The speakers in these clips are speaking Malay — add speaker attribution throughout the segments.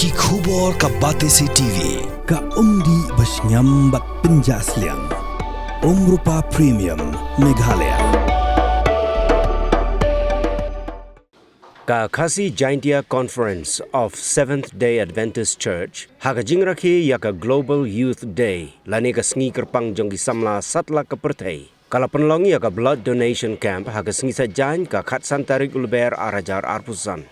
Speaker 1: Ki khubor ka Batesi TV.
Speaker 2: Ka umdi basnyam bat penjaslian. Rupa Premium Meghalaya.
Speaker 3: Ka Khasi Jaintia Conference of Seventh-day Adventist Church, Hagajingrakhi yaka Global Youth Day, lani ka sngi kerpang jonggi samla satla ka perthai. Kala penlongi yaka Blood Donation Camp, haga sngi sa jain ka Khatsan Tarik Ulber Arajar Arpusan.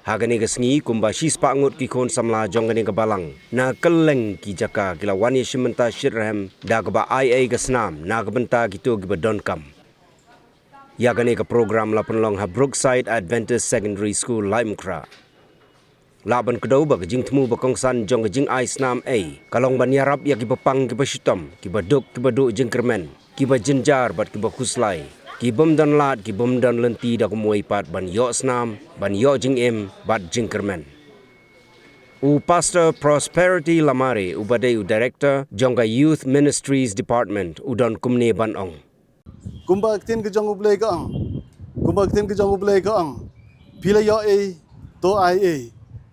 Speaker 3: Hagani ka sngi kumba shispa angut ki khon samla jonggani ka balang, na keleng ki jaka gila wani shimenta shirhem, da ba IA ka snam, na kabenta gitu giba donkam. Yagani ka program la penlong ha Brookside Adventist Secondary School Laimkra. Laban kedau ba jing temu ba kongsan jong jing ais nam a kalong ban yarap ya ki bapang ki bashitom ki baduk jing kermen ki ba jinjar bat ki ba kuslai ki bom dan lat ki bom dan lenti da kumoi pat ban yo snam ban yo jing em bat jing kermen. U Pastor Prosperity Lamari ubade u Director Jonga Youth Ministries Department udon kumne ban ong.
Speaker 4: Kumba tin ke jong ublay ka ang. Kumba tin ke jong ublay ka ang. Pila yo a to ai a.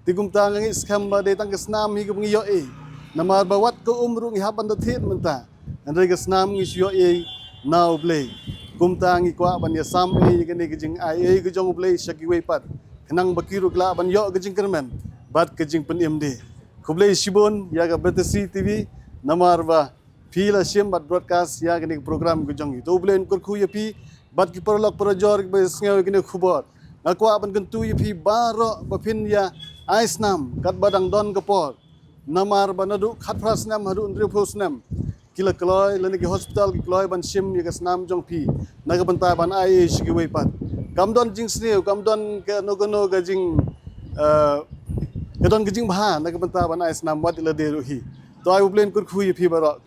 Speaker 4: Ti kumta ngi skam ba de tang snam hi kum yo a. Namar bawat ko umru ngi hapan dathit menta. Andre ke snam ngi yo a na ublay. Kumta ngi kwa ban ya sam a ke jing ai a ke jong ublay shaki we pat. Kenang bakiru kla ban yo ke jing kermen. Bat ke jing pen MD. Kublay shibon ya ka Batesi TV namar ba Pila sim bat broadcast ya kini program gujong itu boleh enkur ku yapi bat ki perlok perjor ki besngau kini khubor aku aban kentu yapi baro bapin ya aisnam kat badang don kepor namar banadu khat prasnam hadu ndri phosnam kila kloy leni ki hospital ki kloy ban sim ya kasnam jong pi naga banta ban ai shigi wei pat kamdon jing sneu kamdon ke nogono ga jing kedon gijing bha naga banta ban aisnam wat ila deruhi to ai boleh enkur ku yapi baro